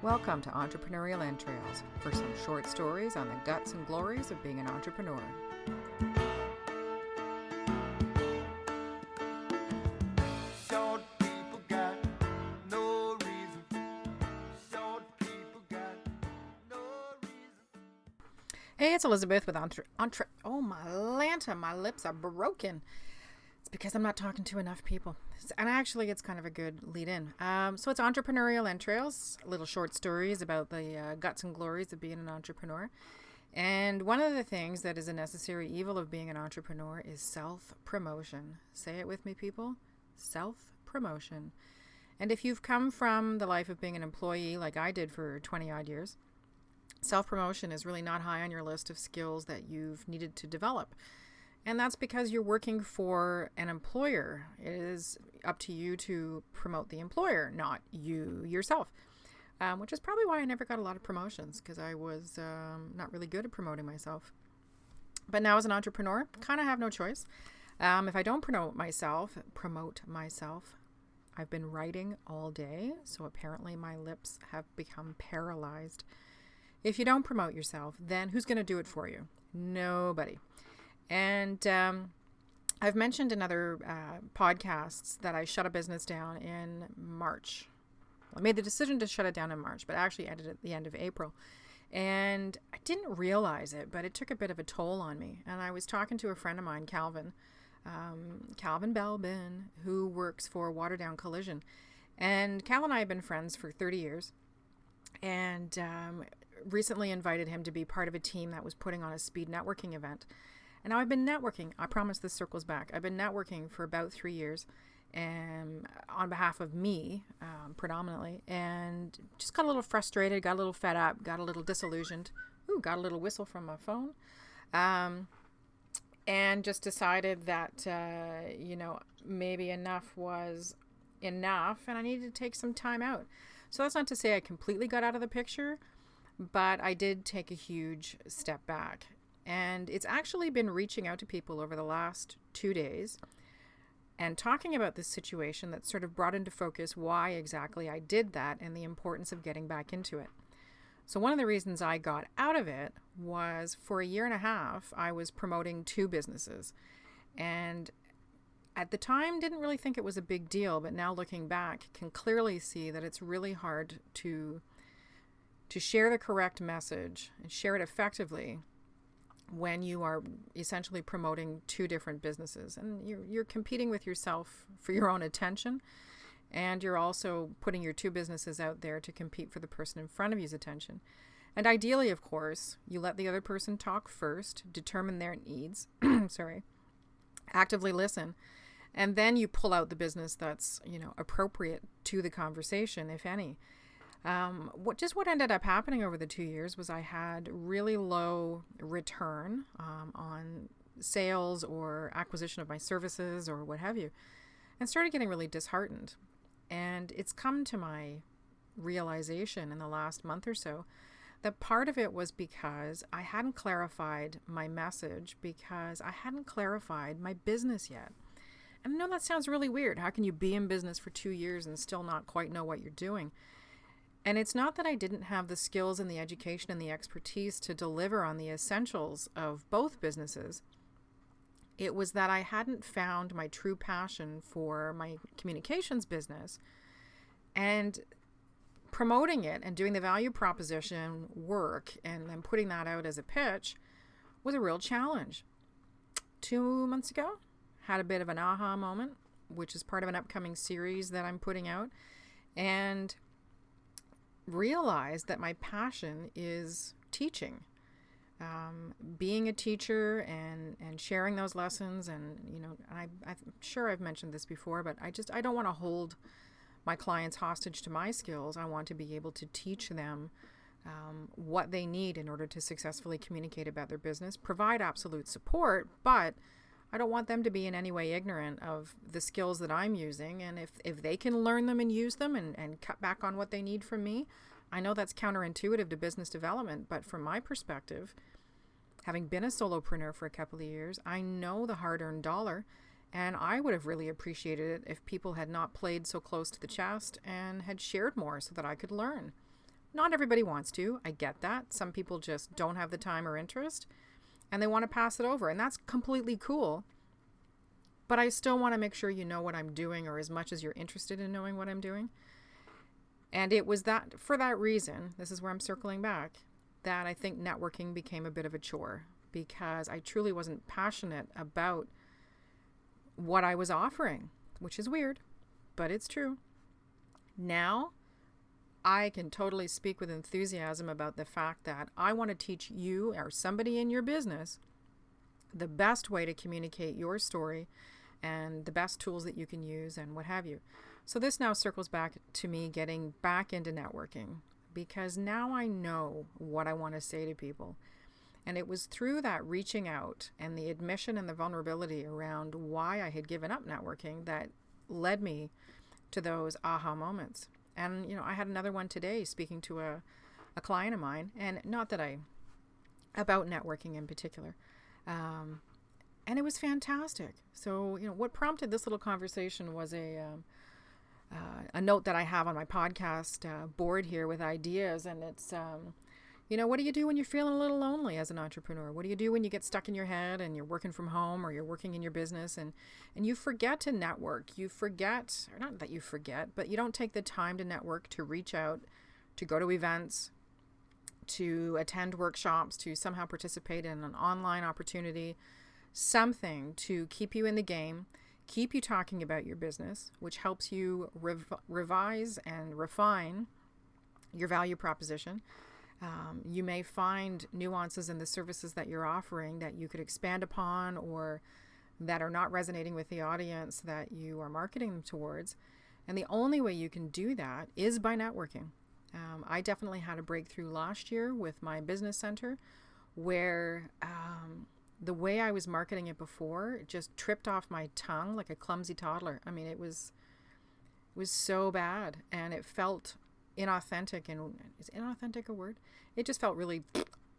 Welcome to Entrepreneurial Entrails for some short stories on the guts and glories of being an entrepreneur. Short people got no reason. Short people got no reason. Hey, it's Elizabeth with Oh, my Lanta, my lips are broken. It's because I'm not talking to enough people. And actually, it's kind of a good lead in. So it's Entrepreneurial Entrails, little short stories about the guts and glories of being an entrepreneur. And one of the things that is a necessary evil of being an entrepreneur is self-promotion. Say it with me, people. Self-promotion. And if you've come from the life of being an employee like I did for 20 odd years, self-promotion is really not high on your list of skills that you've needed to develop. And that's because you're working for an employer. It is up to you to promote the employer, not you yourself. Which is probably why I never got a lot of promotions, because I was not really good at promoting myself. But now as an entrepreneur, kind of have no choice. If I don't promote myself, I've been writing all day, so apparently my lips have become paralyzed. If you don't promote yourself, then who's going to do it for you? Nobody. And I've mentioned in other podcasts that I shut a business down in March. I made the decision to shut it down in March, but actually ended at the end of April. And I didn't realize it, but it took a bit of a toll on me. And I was talking to a friend of mine, Calvin Belbin, who works for Waterdown Collision. And Cal and I have been friends for 30 years. And recently invited him to be part of a team that was putting on a speed networking event. And now I've been networking. I promise this circles back. I've been networking for about 3 years and on behalf of me, predominantly, and just got a little frustrated, got a little fed up, got a little disillusioned. Got a little whistle from my phone. And just decided that, maybe enough was enough and I needed to take some time out. So that's not to say I completely got out of the picture, but I did take a huge step back. And it's actually been reaching out to people over the last 2 days and talking about this situation that sort of brought into focus why exactly I did that and the importance of getting back into it. So one of the reasons I got out of it was for a year and a half, I was promoting 2 businesses. And at the time, didn't really think it was a big deal, but now looking back, can clearly see that it's really hard to share the correct message and share it effectively when you are essentially promoting 2 different businesses. And you're competing with yourself for your own attention, and you're also putting your 2 businesses out there to compete for the person in front of you's attention. And ideally, of course, you let the other person talk first, determine their needs, actively listen, and then you pull out the business that's, appropriate to the conversation, if any. What ended up happening over the 2 years was I had really low return on sales or acquisition of my services or what have you, and started getting really disheartened. And it's come to my realization in the last month or so that part of it was because I hadn't clarified my message, because I hadn't clarified my business yet. And I know that sounds really weird. How can you be in business for 2 years and still not quite know what you're doing? And it's not that I didn't have the skills and the education and the expertise to deliver on the essentials of both businesses. It was that I hadn't found my true passion for my communications business, and promoting it and doing the value proposition work and then putting that out as a pitch was a real challenge. 2 months ago, had a bit of an aha moment, which is part of an upcoming series that I'm putting out, and realized that my passion is teaching, being a teacher and sharing those lessons. And, I'm sure I've mentioned this before, but I don't want to hold my clients hostage to my skills. I want to be able to teach them what they need in order to successfully communicate about their business, provide absolute support, but I don't want them to be in any way ignorant of the skills that I'm using. And if they can learn them and use them and cut back on what they need from me, I know that's counterintuitive to business development, but from my perspective, having been a solopreneur for a couple of years, I know the hard-earned dollar, and I would have really appreciated it if people had not played so close to the chest and had shared more so that I could learn. Not everybody wants to. I get that. Some people just don't have the time or interest and they want to pass it over. And that's completely cool. But I still want to make sure you know what I'm doing, or as much as you're interested in knowing what I'm doing. And it was that, for that reason, this is where I'm circling back, that I think networking became a bit of a chore, because I truly wasn't passionate about what I was offering, which is weird, but it's true. Now, I can totally speak with enthusiasm about the fact that I want to teach you or somebody in your business the best way to communicate your story and the best tools that you can use and what have you. So this now circles back to me getting back into networking, because now I know what I want to say to people. And it was through that reaching out and the admission and the vulnerability around why I had given up networking that led me to those aha moments. And, I had another one today speaking to a client of mine, and not that about networking in particular. And it was fantastic. So, what prompted this little conversation was a note that I have on my podcast board here with ideas. And it's, what do you do when you're feeling a little lonely as an entrepreneur? What do you do when you get stuck in your head and you're working from home or you're working in your business and you forget to network? You forget, or not that you forget, but you don't take the time to network, to reach out, to go to events, to attend workshops, to somehow participate in an online opportunity, something to keep you in the game, keep you talking about your business, which helps you revise and refine your value proposition. You may find nuances in the services that you're offering that you could expand upon, or that are not resonating with the audience that you are marketing them towards. And the only way you can do that is by networking. I definitely had a breakthrough last year with my business center, where the way I was marketing it before just tripped off my tongue like a clumsy toddler. I mean, it was so bad, and it felt inauthentic. And is inauthentic a word? It just felt really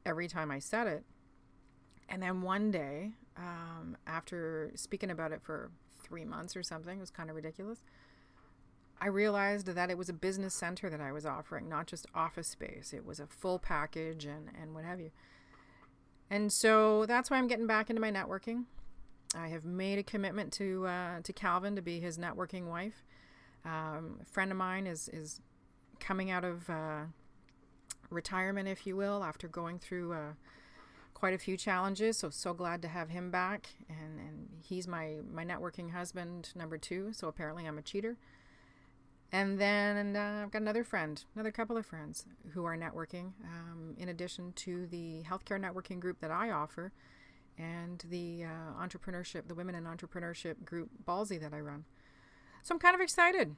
every time I said it. And then one day, after speaking about it for 3 months or something, it was kind of ridiculous, I realized that it was a business center that I was offering, not just office space. It was a full package and what have you. And so that's why I'm getting back into my networking. I have made a commitment to Calvin to be his networking wife. A friend of mine is coming out of retirement, if you will, after going through quite a few challenges. So glad to have him back. And he's my networking husband, number 2. So apparently I'm a cheater. And then I've got another couple of friends who are networking, in addition to the healthcare networking group that I offer, and the the women in entrepreneurship group, Ballsy, that I run. So I'm kind of excited.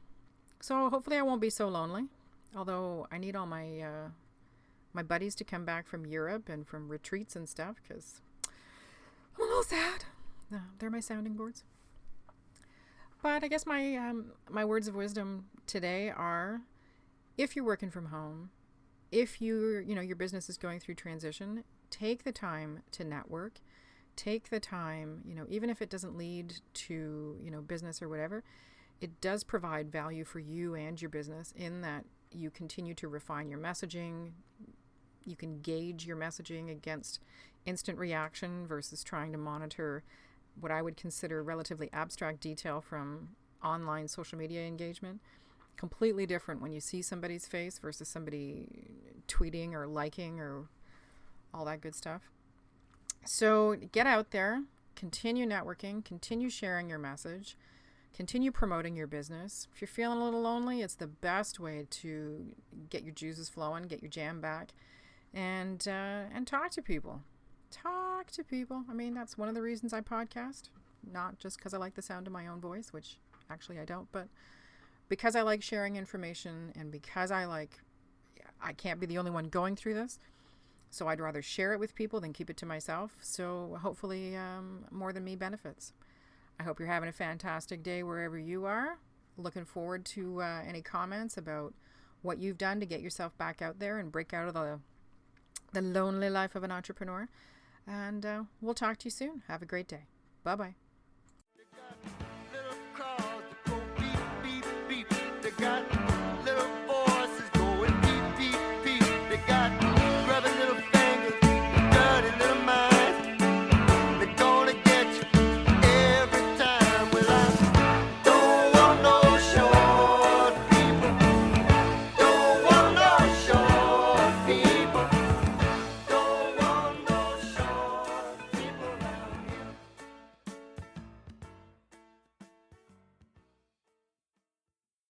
So hopefully I won't be so lonely, although I need all my my buddies to come back from Europe and from retreats and stuff, because I'm a little sad. They're my sounding boards. But I guess my words of wisdom today are, if you're working from home, if your business is going through transition, take the time to network. Take the time, even if it doesn't lead to, business or whatever, it does provide value for you and your business, in that you continue to refine your messaging. You can gauge your messaging against instant reaction versus trying to monitor what I would consider relatively abstract detail from online social media engagement. Completely different when you see somebody's face versus somebody tweeting or liking or all that good stuff. So get out there, continue networking, continue sharing your message, continue promoting your business. If you're feeling a little lonely, it's the best way to get your juices flowing, get your jam back, and talk to people. Talk to people. I mean, that's one of the reasons I podcast. Not just because I like the sound of my own voice, which actually I don't, but because I like sharing information, and because I can't be the only one going through this. So I'd rather share it with people than keep it to myself. So hopefully more than me benefits. I hope you're having a fantastic day wherever you are. Looking forward to any comments about what you've done to get yourself back out there and break out of the lonely life of an entrepreneur. And we'll talk to you soon. Have a great day. Bye-bye.